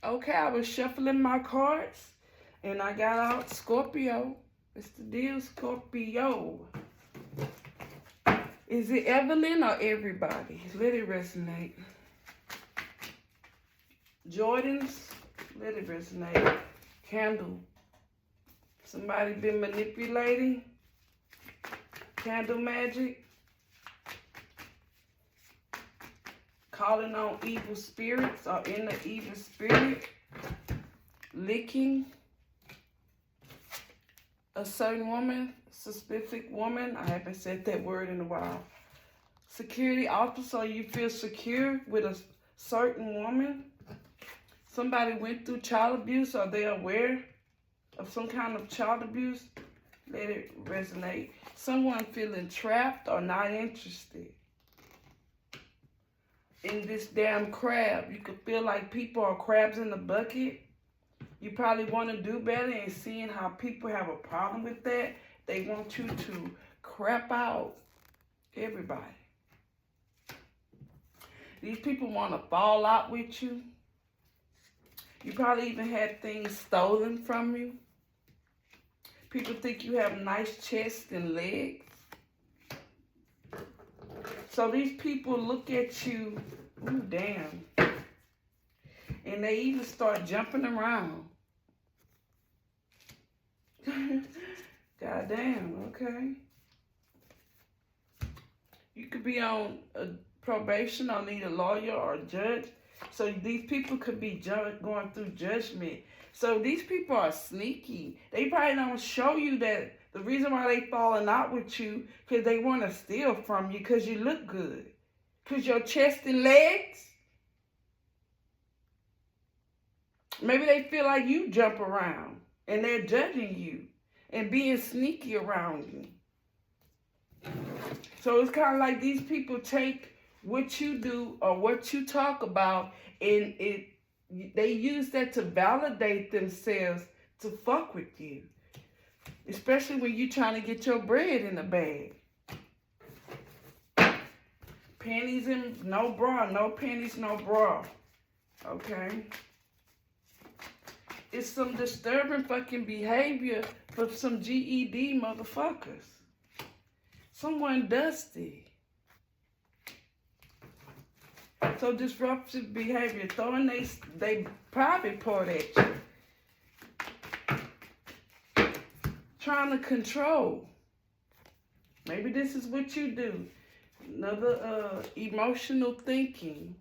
Okay, I was shuffling my cards and I got out Scorpio. It's the deal, Scorpio. Is it Evelyn or everybody? Let it resonate. Jordans, let it resonate. Candle. Somebody been manipulating. Candle magic. Calling on evil spirits or in the evil spirit. Licking a certain woman, specific woman. I haven't said that word in a while. Security officer, you feel secure with a certain woman. Somebody went through child abuse, or they're aware of some kind of child abuse. Let it resonate. Someone feeling trapped or not interested in this damn crab. You could feel like people are crabs in the bucket. You probably want to do better, and seeing how people have a problem with that, they want you to crap out everybody. These people want to fall out with you. You probably even had things stolen from you. People think you have nice chest and legs. So these people look at you, ooh, damn, and they even start jumping around. God damn, okay. You could be on a probation or need a lawyer or a judge. So these people could be going through judgment. So these people are sneaky. They probably don't show you that the reason why they falling out with you because they want to steal from you because you look good. Because your chest and legs. Maybe they feel like you jump around and they're judging you and being sneaky around you. So it's kind of like these people take what you do or what you talk about, and they use that to validate themselves to fuck with you. Especially when you're trying to get your bread in the bag. Panties and no bra, no panties, no bra. Okay? It's some disturbing fucking behavior for some GED motherfuckers. Someone dusty. So disruptive behavior, throwing they private part at you. Trying to control. Maybe this is what you do. Another emotional thinking.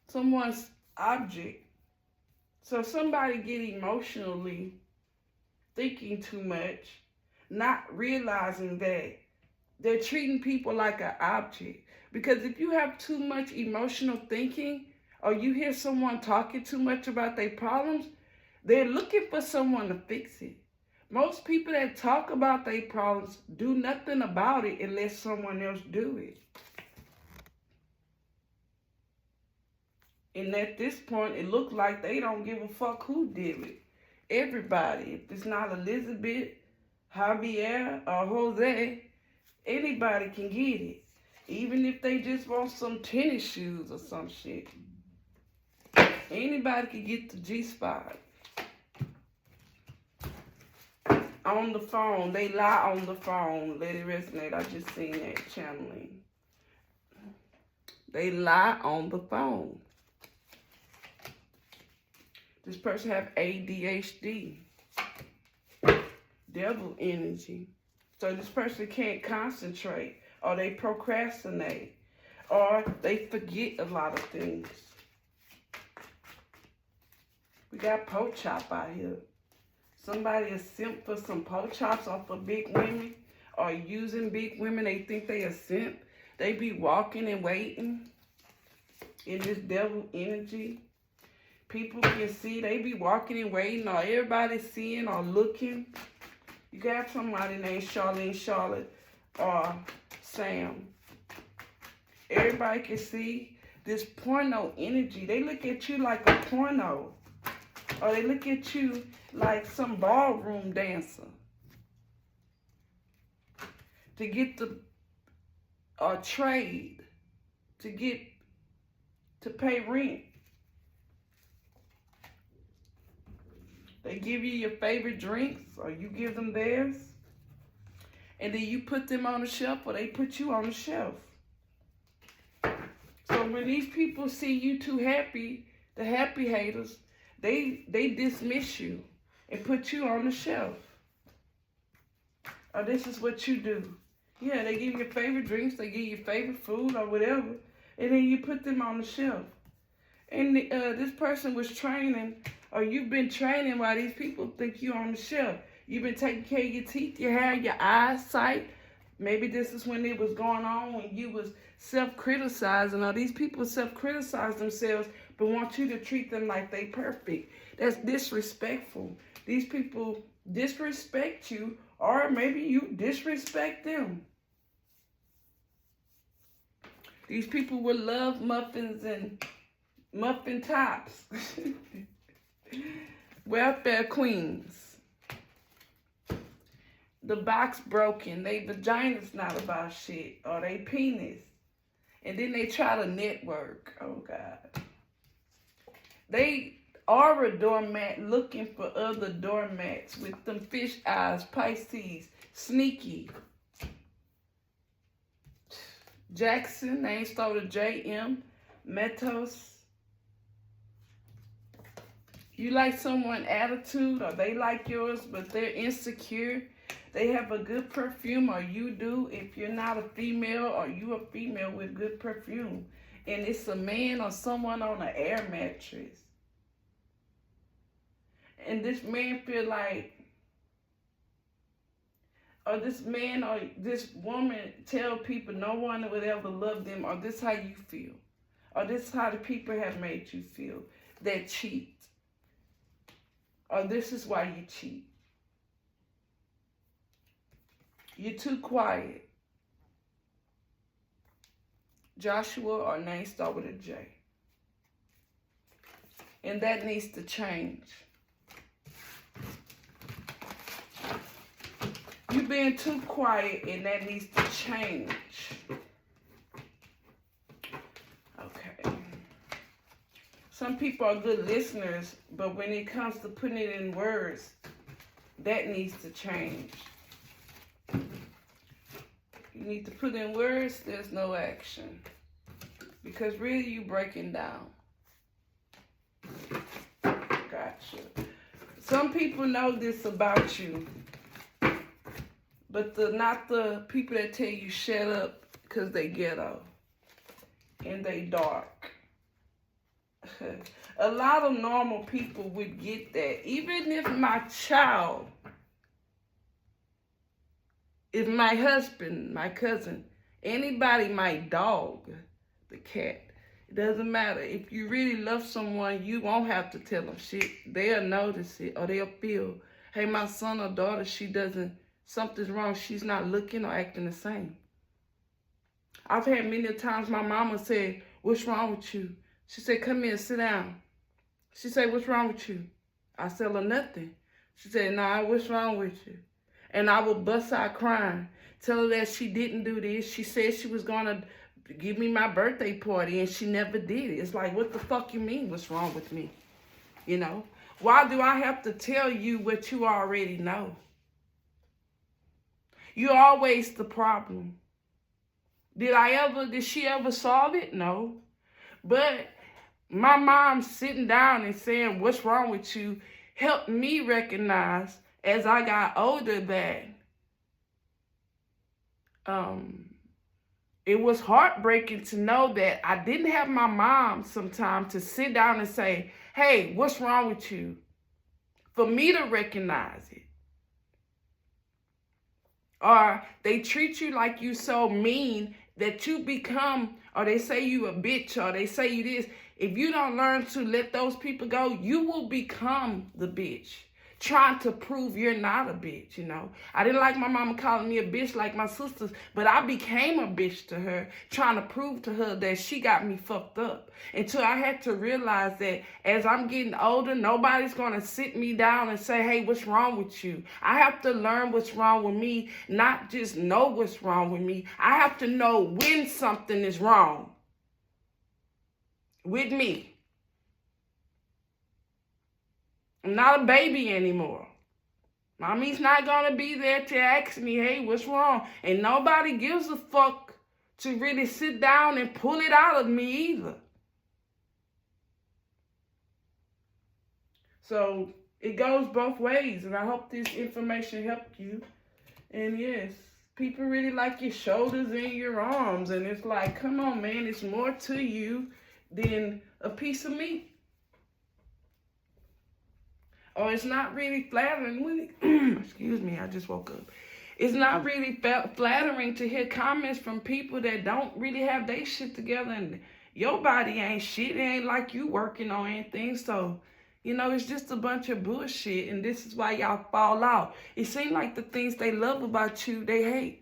Someone's object. So somebody get emotionally thinking too much, not realizing that they're treating people like an object. Because if you have too much emotional thinking, or you hear someone talking too much about their problems, they're looking for someone to fix it. Most people that talk about their problems do nothing about it unless someone else do it. And at this point, it looks like they don't give a fuck who did it. Everybody. If it's not Elizabeth, Javier, or Jose, anybody can get it. Even if they just want some tennis shoes or some shit. Anybody can get the G-spot. On the phone. They lie on the phone. Let it resonate. I just seen that channeling. They lie on the phone. This person have ADHD. Devil energy. So this person can't concentrate, or they procrastinate, or they forget a lot of things. We got po chop out here. Somebody is simp for some po chops off of big women, or using big women. They think they a simp. They be walking and waiting in this devil energy. People can see they be walking and waiting, or everybody seeing or looking. You got somebody named Charlotte, or Sam. Everybody can see this porno energy. They look at you like a porno. Or they look at you like some ballroom dancer. To get the trade. To pay rent. They give you your favorite drinks, or you give them theirs. And then you put them on the shelf, or they put you on the shelf. So when these people see you too happy, the happy haters, they dismiss you and put you on the shelf. Or this is what you do. Yeah, they give you your favorite drinks, they give you your favorite food or whatever, and then you put them on the shelf. And this person was training, or you've been training while these people think you're on the shelf. You've been taking care of your teeth, your hair, your eyesight. Maybe this is when it was going on, when you was self-criticizing. Or these people self-criticize themselves, but want you to treat them like they perfect. That's disrespectful. These people disrespect you, or maybe you disrespect them. These people will love muffins and muffin tops. Welfare queens. The box broken. They vagina's not about shit. Or they penis. And then they try to network. Oh, God. They are a doormat looking for other doormats with them fish eyes, Pisces, sneaky. Jackson, name started J.M. Metos. You like someone's attitude, or they like yours, but they're insecure. They have a good perfume, or you do. If you're not a female, or you a female with good perfume. And it's a man or someone on an air mattress. And this man feel like, or this man or this woman tell people no one would ever love them, or this how you feel, or this how the people have made you feel that cheat, or this is why you cheat. You're too quiet. Joshua, or name start with a J. And that needs to change. You've been too quiet, and that needs to change. Okay. Some people are good listeners, but when it comes to putting it in words, that needs to change. You need to put in words, there's no action. Because really you breaking down. Gotcha. Some people know this about you. But not the people that tell you shut up because they ghetto. And they dark. A lot of normal people would get that. Even if my child, if my husband, my cousin, anybody, my dog, the cat, it doesn't matter. If you really love someone, you won't have to tell them shit. They'll notice it, or they'll feel, hey, my son or daughter, something's wrong. She's not looking or acting the same. I've had many times my mama said, what's wrong with you? She said, come here, sit down. She said, what's wrong with you? I said, well, nothing. She said, nah, what's wrong with you? And I would bust out crying, tell her that she didn't do this. She said she was going to give me my birthday party, and she never did it. It's like, what the fuck you mean, what's wrong with me? You know? Why do I have to tell you what you already know? You're always the problem. Did she ever solve it? No. But my mom sitting down and saying, what's wrong with you, helped me recognize as I got older that it was heartbreaking to know that I didn't have my mom sometimes to sit down and say, hey, what's wrong with you? For me to recognize it. Or they treat you like you so mean that you become, or they say you a bitch, or they say you this. If you don't learn to let those people go, you will become the bitch. Trying to prove you're not a bitch, you know. I didn't like my mama calling me a bitch like my sisters, but I became a bitch to her, trying to prove to her that she got me fucked up. Until I had to realize that as I'm getting older, nobody's going to sit me down and say, hey, what's wrong with you? I have to learn what's wrong with me, not just know what's wrong with me. I have to know when something is wrong with me. I'm not a baby anymore. Mommy's not going to be there to ask me, hey, what's wrong? And nobody gives a fuck to really sit down and pull it out of me either. So it goes both ways, and I hope this information helped you. And yes, people really like your shoulders and your arms, and it's like, come on, man, it's more to you than a piece of meat. Or it's not really flattering. Excuse me, I just woke up. It's not really flattering to hear comments from people that don't really have their shit together, and your body ain't shit. It ain't like you working on anything. So, you know, it's just a bunch of bullshit, and this is why y'all fall out. It seems like the things they love about you, they hate.